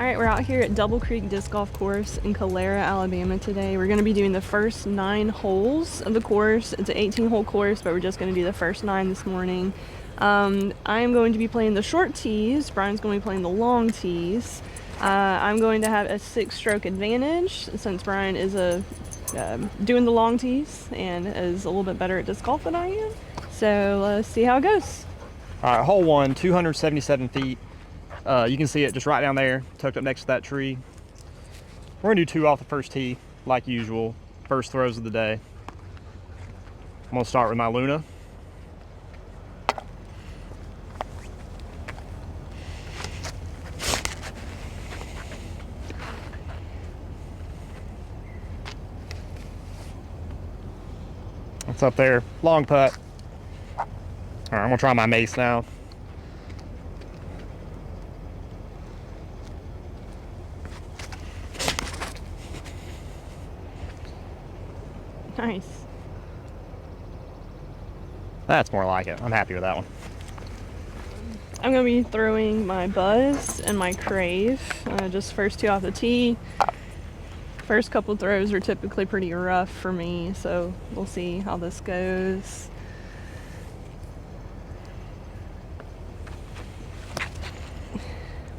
All right, we're out here at Double Creek Disc Golf Course in Calera, Alabama today. We're going to be doing the first 9 holes of the course. It's an 18-hole course, but we're just going to do the first 9 this morning. I am going to be playing the short tees. Brian's going to be playing the long tees. I'm going to have a 6-stroke advantage since Brian is doing the long tees and is a little bit better at disc golf than I am. So let's see how it goes. All right, hole 1, 277 feet. You can see it just right down there, tucked up next to that tree. We're gonna do 2 off the first tee, like usual. First throws of the day. I'm gonna start with my Luna. It's up there, long putt. All right, I'm gonna try my mace now. Nice. That's more like it. I'm happy with that one. I'm going to be throwing my Buzz and my Crave, just first 2 off the tee. First couple throws are typically pretty rough for me, so we'll see how this goes.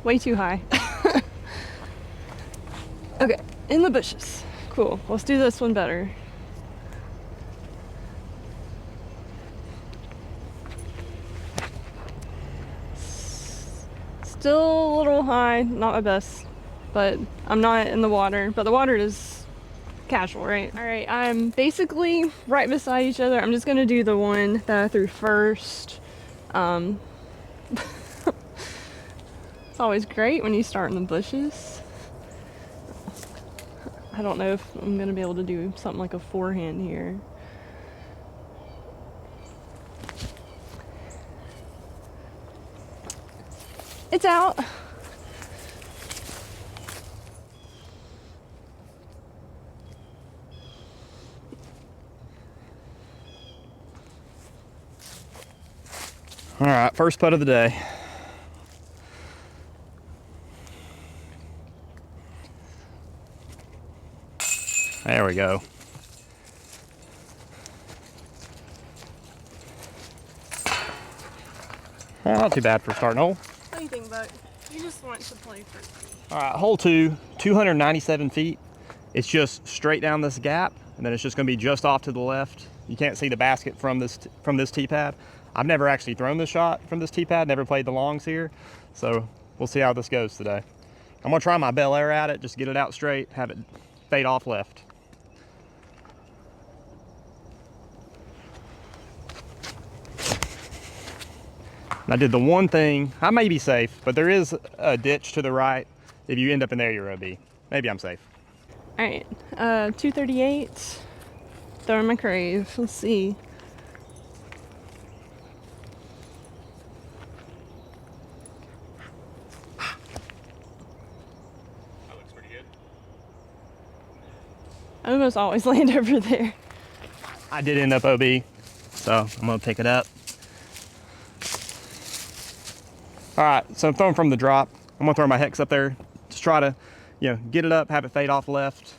Way too high. Okay, in the bushes. Cool, let's do this one better. Still a little high, not my best, but I'm not in the water, but the water is casual, right? All right, I'm basically right beside each other. I'm just gonna do the one that I threw first. It's always great when you start in the bushes. I don't know if I'm gonna be able to do something like a forehand here. It's out. All right, first putt of the day. There we go. Well, not too bad for a starting hole. What do you think, Buck? You just want to play first. All right, hole 2, 297 feet. It's just straight down this gap, and then it's just gonna be just off to the left. You can't see the basket from this tee pad. I've never actually thrown this shot from this tee pad, never played the longs here. So we'll see how this goes today. I'm gonna try my Bel Air at it, just get it out straight, have it fade off left. And I did the one thing, I may be safe, but there is a ditch to the right. If you end up in there, you're OB. Maybe I'm safe. All right, 238, throwing my Crave, let's see. That looks pretty good. I almost always land over there. I did end up OB, so I'm gonna pick it up. All right, so I'm throwing from the drop. I'm gonna throw my hex up there. Just try to, get it up, have it fade off left.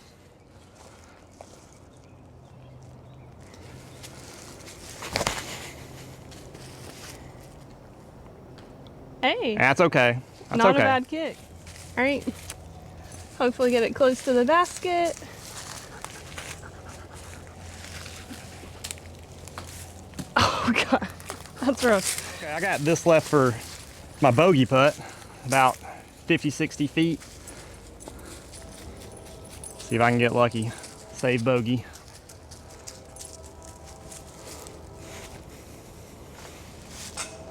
Hey. That's okay. That's Not okay. a bad kick. All right, hopefully get it close to the basket. Oh God, that's rough. Okay, I got this left for my bogey putt, about 50, 60 feet. See if I can get lucky. Save bogey.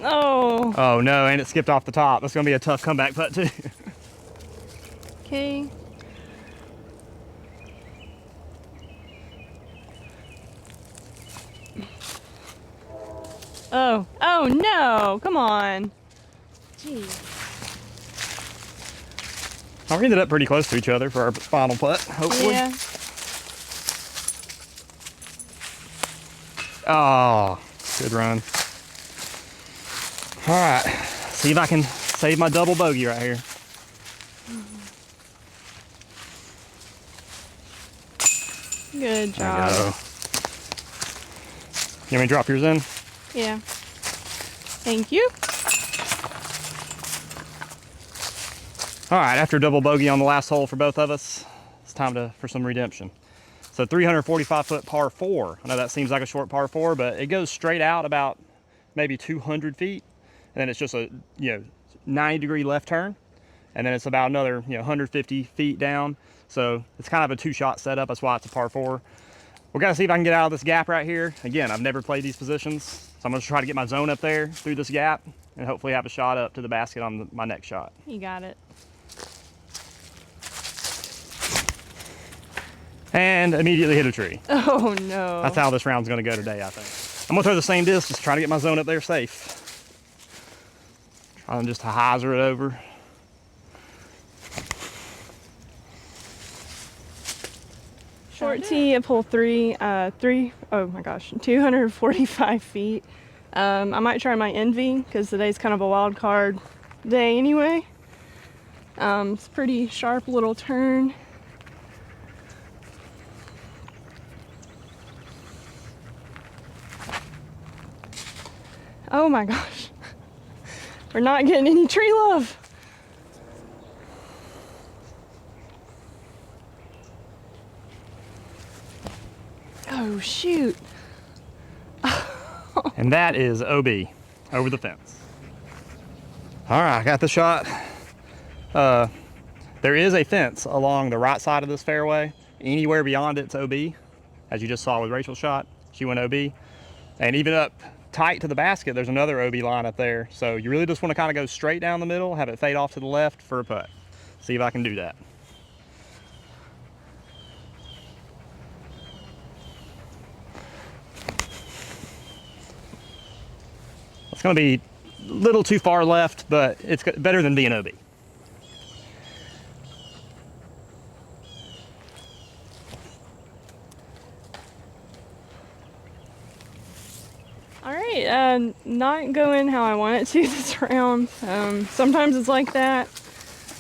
Oh. Oh no, and it skipped off the top. That's gonna be a tough comeback putt too. Okay. Oh. Oh no! Come on. Jeez. We ended up pretty close to each other for our final putt, hopefully. Yeah. Oh, good run. All right, see if I can save my double bogey right here. Good There job. you go. You want me to drop yours in? Yeah. Thank you. All right, after double bogey on the last hole for both of us, it's time for some redemption. So 345-foot par 4. I know that seems like a short par 4, but it goes straight out about maybe 200 feet, and then it's just a 90-degree left turn, and then it's about another 150 feet down. So it's kind of a two-shot setup. That's why it's a par 4. We're gonna see if I can get out of this gap right here. Again, I've never played these positions, so I'm gonna try to get my zone up there through this gap, and hopefully have a shot up to the basket on my next shot. You got it. And immediately hit a tree. Oh no. That's how this round's gonna go today, I think. I'm gonna throw the same disc, just try to get my zone up there safe. Trying just to hyzer it over. Short tee of hole 3, oh my gosh, 245 feet. I might try my Envy because today's kind of a wild card day anyway. It's a pretty sharp little turn. Oh my gosh. We're not getting any tree love. Oh shoot. And that is OB, over the fence. All right, I got the shot. There is a fence along the right side of this fairway. Anywhere beyond it's OB, as you just saw with Rachel's shot. She went OB. And even up tight to the basket, there's another OB line up there. So you really just want to kind of go straight down the middle, have it fade off to the left for a putt. See if I can do that. It's going to be a little too far left, but it's better than being OB. All right, not going how I want it to this round. Sometimes it's like that.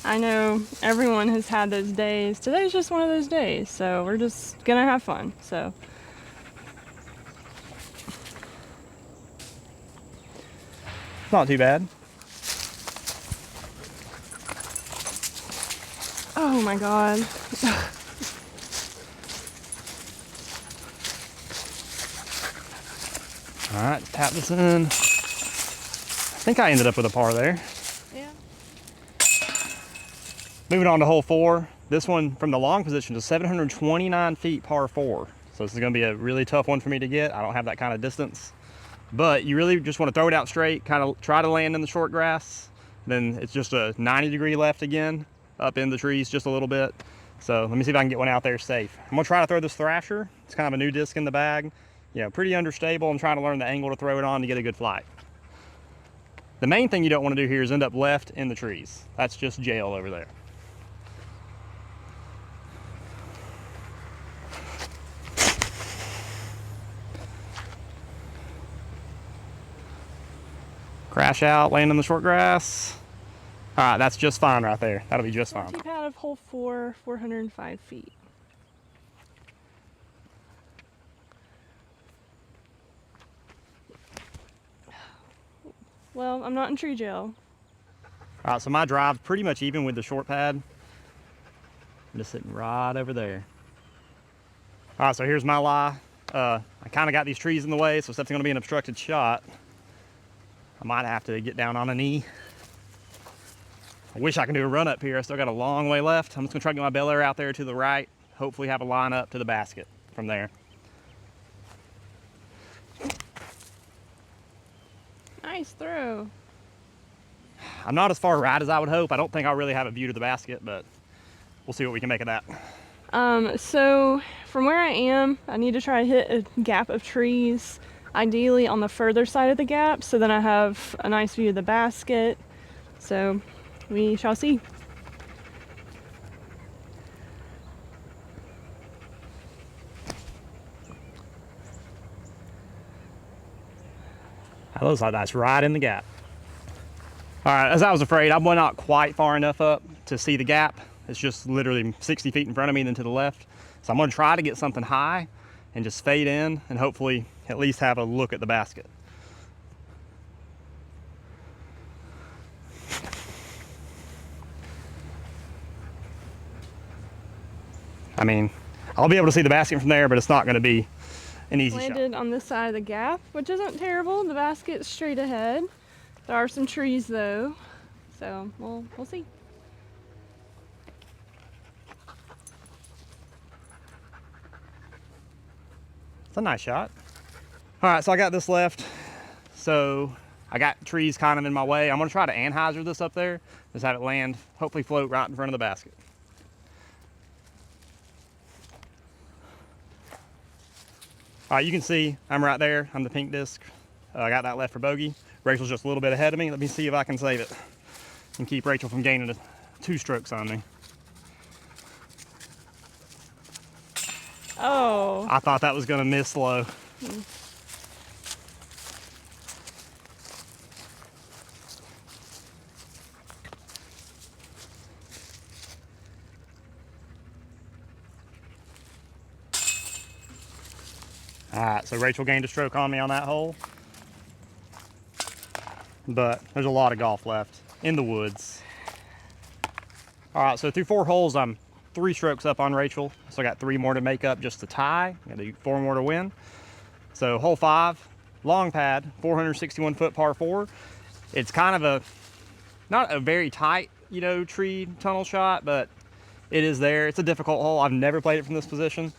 I know everyone has had those days. Today's just one of those days, so we're just gonna have fun. So. Not too bad. Oh my God. All right, tap this in. I think I ended up with a par there. Yeah. Moving on to hole 4. This one from the long position is 729 feet par 4. So this is going to be a really tough one for me to get. I don't have that kind of distance. But you really just want to throw it out straight, kind of try to land in the short grass. Then it's just a 90-degree left again, up in the trees just a little bit. So let me see if I can get one out there safe. I'm going to try to throw this Thrasher. It's kind of a new disc in the bag. Pretty understable. I'm trying to learn the angle to throw it on to get a good flight. The main thing you don't want to do here is end up left in the trees. That's just jail over there. Crash out, land in the short grass. All right, that's just fine right there. That'll be just fine. Tee pad of hole 4, 405 feet. Well, I'm not in tree jail. All right, so my drive's pretty much even with the short pad. I'm just sitting right over there. All right, so here's my lie. I kind of got these trees in the way, so if that's going to be an obstructed shot, I might have to get down on a knee. I wish I could do a run up here. I still got a long way left. I'm just going to try to get my Bel Air out there to the right. Hopefully have a line up to the basket from there. Nice throw. I'm not as far right as I would hope. I don't think I'll really have a view to the basket, but we'll see what we can make of that. So from where I am, I need to try to hit a gap of trees, ideally on the further side of the gap, so then I have a nice view of the basket. So we shall see. That looks like that's right in the gap. All right, as I was afraid, I went not quite far enough up to see the gap. It's just literally 60 feet in front of me, then to the left. So I'm gonna try to get something high and just fade in and hopefully at least have a look at the basket. I mean, I'll be able to see the basket from there, but it's not gonna be an easy shot. Landed on this side of the gap, which isn't terrible. The basket's straight ahead. There are some trees though, so we'll see. It's a nice shot. All right, so I got this left. So I got trees kind of in my way. I'm gonna try to anhyzer this up there, just have it land, hopefully float right in front of the basket. All right, you can see I'm right there. I'm the pink disc. I got that left for bogey. Rachel's just a little bit ahead of me. Let me see if I can save it and keep Rachel from gaining 2 strokes on me. Oh. I thought that was gonna miss low. All right, so Rachel gained a stroke on me on that hole. But there's a lot of golf left in the woods. All right, so through 4 holes, I'm 3 strokes up on Rachel. So I got 3 more to make up just to tie. I gotta do 4 more to win. So hole 5, long pad, 461 foot par 4. It's kind of a, not a very tight, you know, tree tunnel shot, but it is there. It's a difficult hole. I've never played it from this position.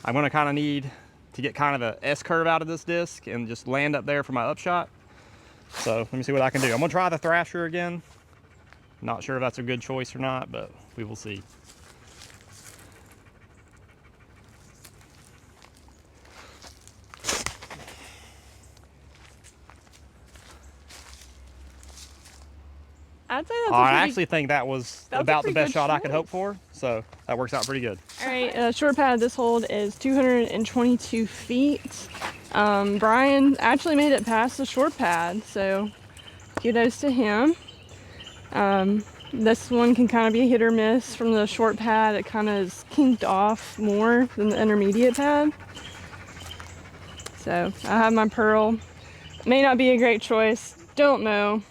I'm gonna kind of need to get kind of a S-curve out of this disc and just land up there for my upshot. So let me see what I can do. I'm gonna try the Thrasher again. Not sure if that's a good choice or not, but we will see. I'd say that's I actually think that was about the best shot I could choice. hope for, so that works out pretty good. All right, short pad this hold is 222 feet. Brian actually made it past the short pad, so kudos to him. This one can kind of be a hit or miss. From the short pad, it kind of is kinked off more than the intermediate pad. So I have my pearl. May not be a great choice, don't know.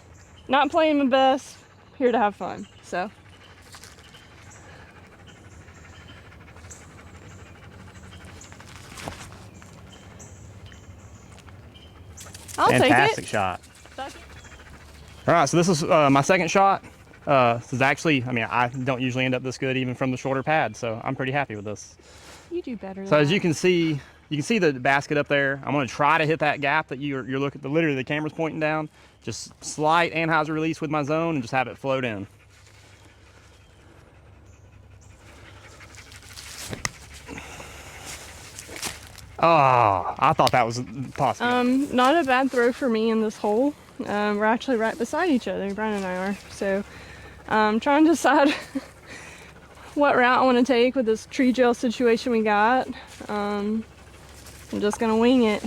Not playing my best, here to have fun, so. I'll Fantastic take it. shot. All right, so this is my second shot. This is actually, I mean, I don't usually end up this good even from the shorter pad, so I'm pretty happy with this. You do better So than as that. you can see the basket up there. I'm gonna try to hit that gap that you're looking, literally the camera's pointing down. Just slight anhyzer release with my zone and just have it float in. Oh, I thought that was possible. Not a bad throw for me in this hole. We're actually right beside each other, Brian and I are. So trying to decide what route I want to take with this tree gel situation we got. I'm just gonna wing it.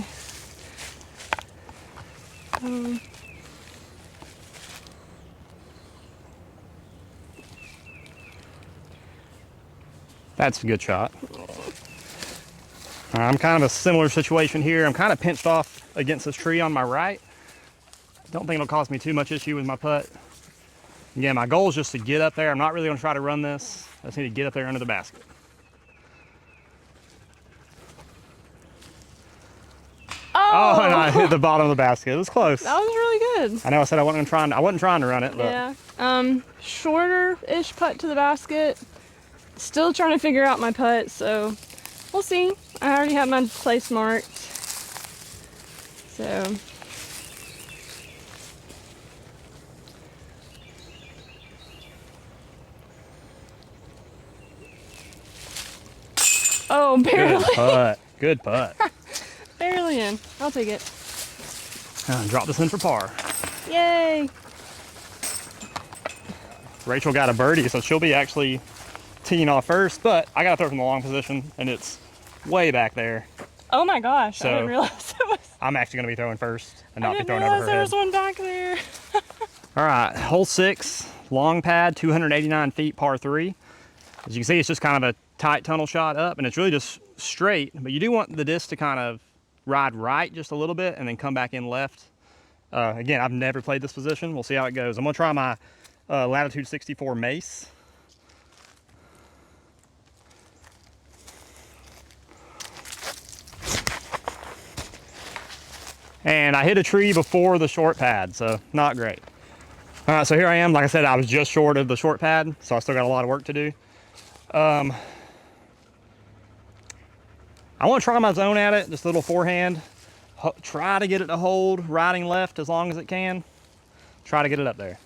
That's a good shot. I'm kind of a similar situation here. I'm kind of pinched off against this tree on my right. Don't think it'll cause me too much issue with my putt. Again, my goal is just to get up there. I'm not really gonna try to run this. I just need to get up there under the basket. Oh, and I hit the bottom of the basket. It was close. That was really good. I know I said I wasn't trying to run it, but Yeah. Shorter-ish putt to the basket. Still trying to figure out my putt, so we'll see. I already have my place marked. So. Oh, barely. good putt. Good putt. Barely in. I'll take it. Drop this in for par. Yay. Rachel got a birdie, so she'll be actually teeing off first, but I gotta throw from the long position, and it's way back there. Oh my gosh, So, I didn't realize it was. I'm actually gonna be throwing first and I not be didn't throwing over realize her there head. was one back there. All right, hole 6, long pad, 289 feet, par 3. As you can see, it's just kind of a tight tunnel shot up, and it's really just straight, but you do want the disc to kind of ride right just a little bit and then come back in left. Again, I've never played this position. We'll see how it goes. I'm gonna try my Latitude 64 mace. And I hit a tree before the short pad, so not great. All right, so here I am. Like I said, I was just short of the short pad, so I still got a lot of work to do. I want to try my zone at it, just a little forehand. Try to get it to hold riding left as long as it can. Try to get it up there.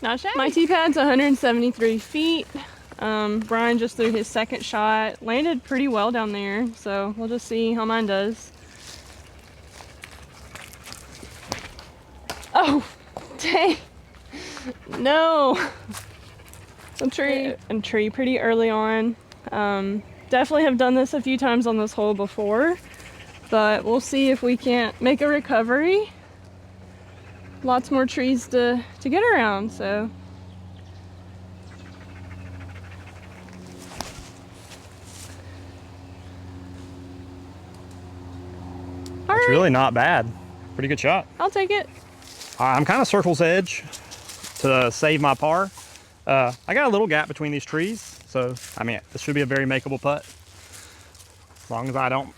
Not shabby. My tee pad's 173 feet. Brian just threw his second shot. Landed pretty well down there, so we'll just see how mine does. Oh, dang. No. A tree pretty early on. Definitely have done this a few times on this hole before, but we'll see if we can't make a recovery. Lots more trees to get around, so. It's really not bad. Pretty good shot. I'll take it. I'm kind of circle's edge to save my par. I got a little gap between these trees, so I mean, this should be a very makeable putt, as long as I don't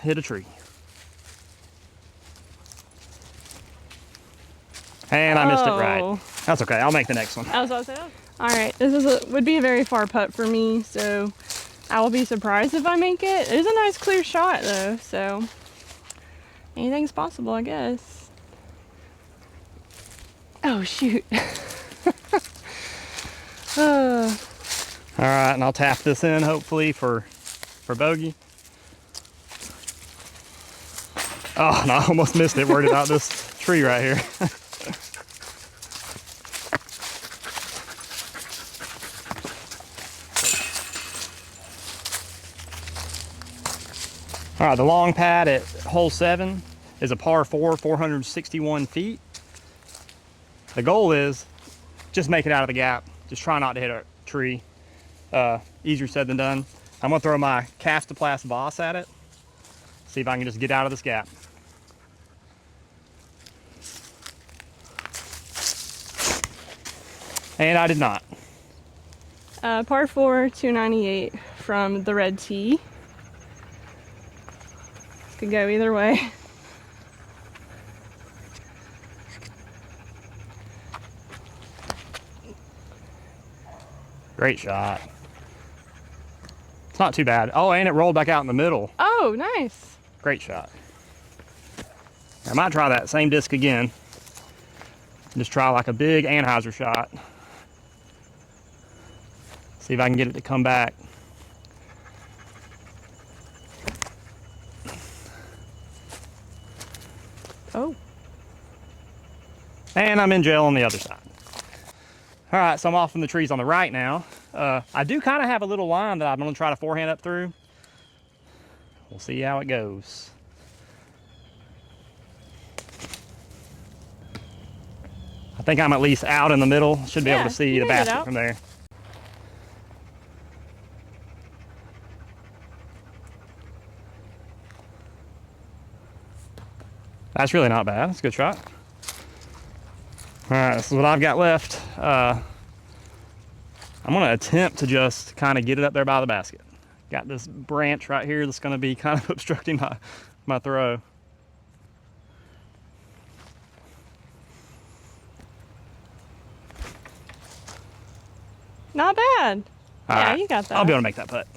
hit a tree. And I missed it right. That's okay. I'll make the next one. All right, this would be a very far putt for me, so I will be surprised if I make it. It is a nice clear shot though, so anything's possible, I guess. Oh shoot. All right, and I'll tap this in hopefully for bogey. Oh, no, I almost missed it. Worried about this tree right here. All right, the long pad at hole 7 is a par 4, 461 feet. The goal is just make it out of the gap. Just try not to hit a tree. Easier said than done. I'm gonna throw my Castoplast Boss at it. See if I can just get out of this gap. And I did not. Par 4, 298 from the red tee. Could go either way. Great shot. It's not too bad. Oh, and it rolled back out in the middle. Oh, nice. Great shot. I might try that same disc again. Just try like a big Anheuser shot. See if I can get it to come back. Oh. And I'm in jail on the other side. All right, so I'm off from the trees on the right now. I do kind of have a little line that I'm gonna try to forehand up through. We'll see how it goes. I think I'm at least out in the middle. Should be able to see the basket from there. That's really not bad. That's a good shot. All right, this is what I've got left. I'm gonna attempt to just kind of get it up there by the basket. Got this branch right here that's gonna be kind of obstructing my throw. Not bad. Yeah, right. you got that. I'll be able to make that putt.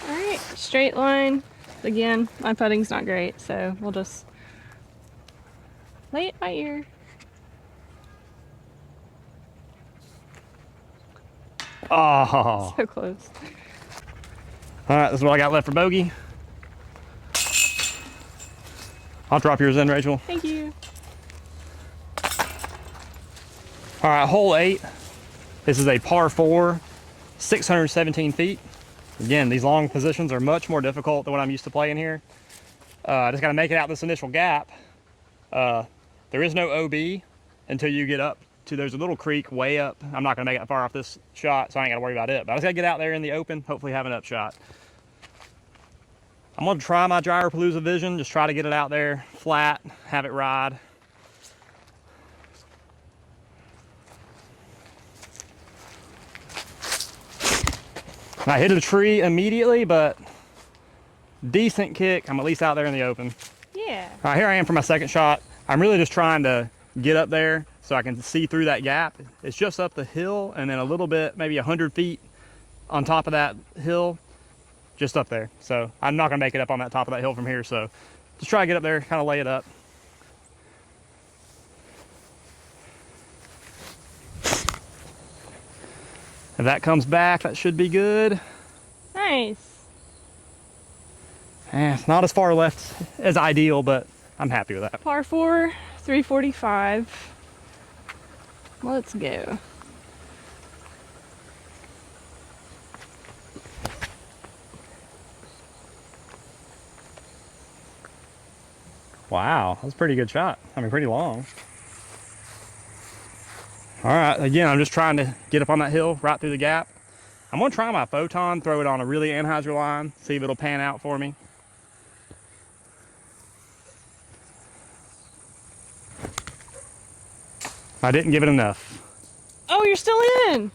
All right, straight line. Again, my putting's not great, so we'll just lay it by ear. Oh. So close. All right, this is what I got left for bogey. I'll drop yours in, Rachel. Thank you. All right, hole 8. This is a par 4, 617 feet. Again, these long positions are much more difficult than what I'm used to playing here. I just got to make it out this initial gap. There is no OB until you get up to, there's a little creek way up. I'm not going to make it that far off this shot, so I ain't got to worry about it. But I just got to get out there in the open, hopefully have an upshot. I'm going to try my Gyropalooza vision, just try to get it out there flat, have it ride. I hit a tree immediately, but decent kick. I'm at least out there in the open. Yeah. All right, here I am for my second shot. I'm really just trying to get up there so I can see through that gap. It's just up the hill and then a little bit, maybe 100 feet on top of that hill, just up there. So I'm not gonna make it up on that top of that hill from here. So just try to get up there, kind of lay it up. If that comes back, that should be good. Nice. It's not as far left as ideal, but I'm happy with that. Par 4, 345. Let's go. Wow, that's a pretty good shot. I mean, pretty long. All right, again, I'm just trying to get up on that hill right through the gap. I'm gonna try my photon, throw it on a really Anheuser line, see if it'll pan out for me. I didn't give it enough. Oh, you're still in.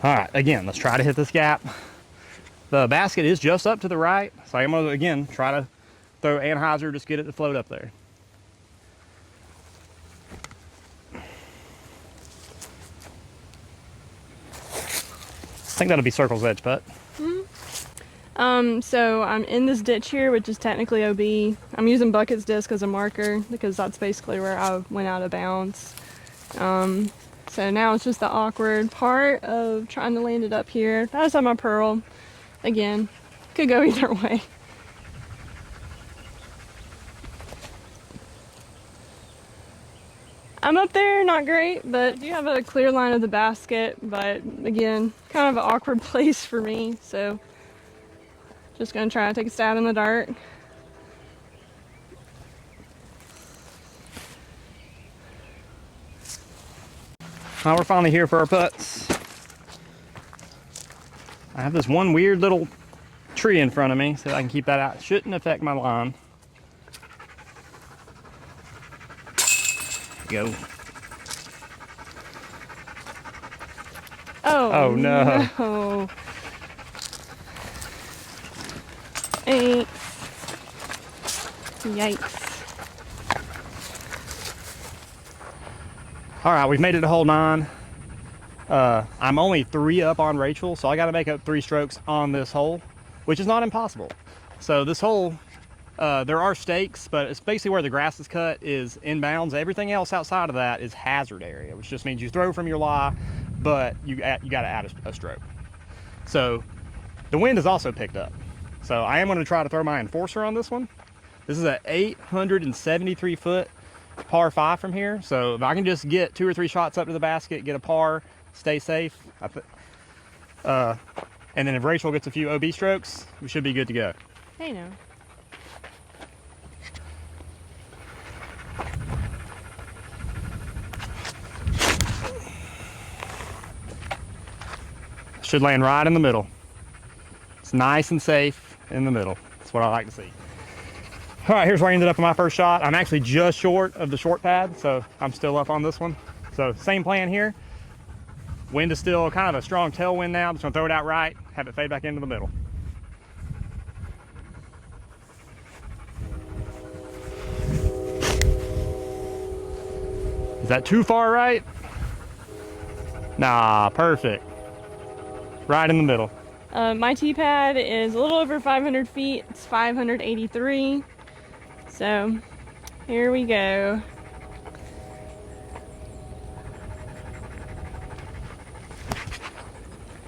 All right, again, let's try to hit this gap. The basket is just up to the right, so I'm gonna, again, try to throw Anheuser, just get it to float up there. I think that'll be Circle's edge putt. So I'm in this ditch here, which is technically OB. I'm using Bucket's disc as a marker because that's basically where I went out of bounds. So now it's just the awkward part of trying to land it up here. I just have my pearl. Again, could go either way. I'm up there, not great, but I do have a clear line of the basket, but again, kind of an awkward place for me, so just gonna try to take a stab in the dark. Now we're finally here for our putts. I have this one weird little tree in front of me, so I can keep that out. It shouldn't affect my line. Go. Oh no. No. Thanks. Yikes. All right, we've made it to hole 9. I'm only 3 up on Rachel, so I got to make up 3 strokes on this hole, which is not impossible. So this hole, there are stakes, but it's basically where the grass is cut is inbounds. Everything else outside of that is hazard area, which just means you throw from your lie, but you got to add a stroke. So the wind is also picked up. So I am going to try to throw my enforcer on this one. This is a 873 foot par 5 from here. So if I can just get 2 or 3 shots up to the basket, get a par, stay safe. And then if Rachel gets a few OB strokes, we should be good to go. Hey, no. Should land right in the middle. It's nice and safe in the middle. That's what I like to see. All right, here's where I ended up in my first shot. I'm actually just short of the short pad, so I'm still up on this one. So same plan here. Wind is still kind of a strong tailwind now. I'm just gonna throw it out right, have it fade back into the middle. Is that too far right? Nah, perfect. Right in the middle. My tee pad is a little over 500 feet. It's 583. So here we go.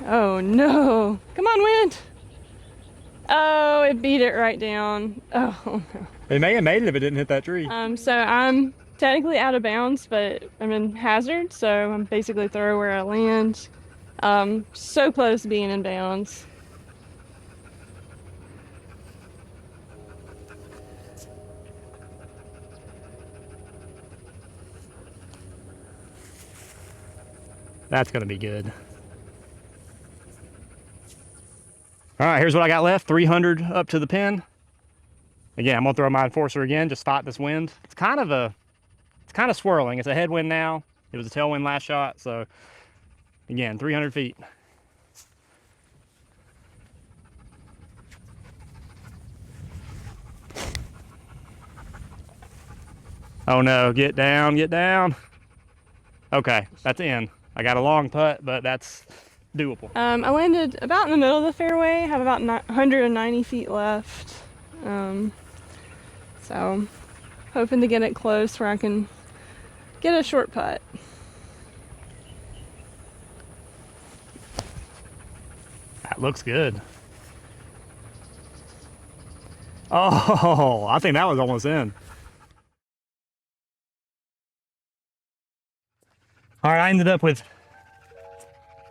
Oh no. Come on, wind. Oh, it beat it right down. Oh no. It may have made it if it didn't hit that tree. So I'm technically out of bounds, but I'm in hazard, so I'm basically throw where I land. So close to being in bounds. That's going to be good. All right, here's what I got left. 300 up to the pin. Again, I'm going to throw my enforcer again, just fight this wind. It's kind of swirling. It's a headwind now. It was a tailwind last shot, so again, 300 feet. Oh no, get down, get down. Okay, that's in. I got a long putt, but that's doable. I landed about in the middle of the fairway, have about 190 feet left. So hoping to get it close where I can get a short putt. That looks good. Oh, I think that was almost in. All right, I ended up with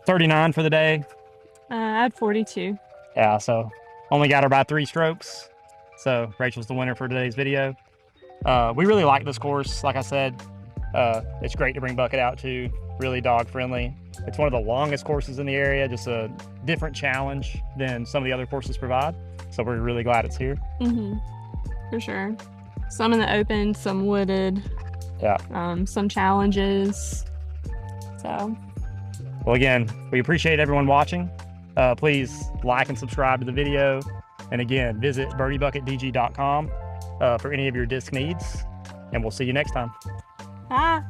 39 for the day. I had 42. Yeah, so only got her by 3 strokes. So Rachel's the winner for today's video. We really like this course. Like I said, it's great to bring Bucket out to. Really dog friendly. It's one of the longest courses in the area, just a different challenge than some of the other courses provide. So we're really glad it's here. For sure. Some in the open, some wooded. Yeah. Some challenges. So. Well, again, we appreciate everyone watching. Please like and subscribe to the video. And again, visit birdiebucketdg.com for any of your disc needs. And we'll see you next time. Bye.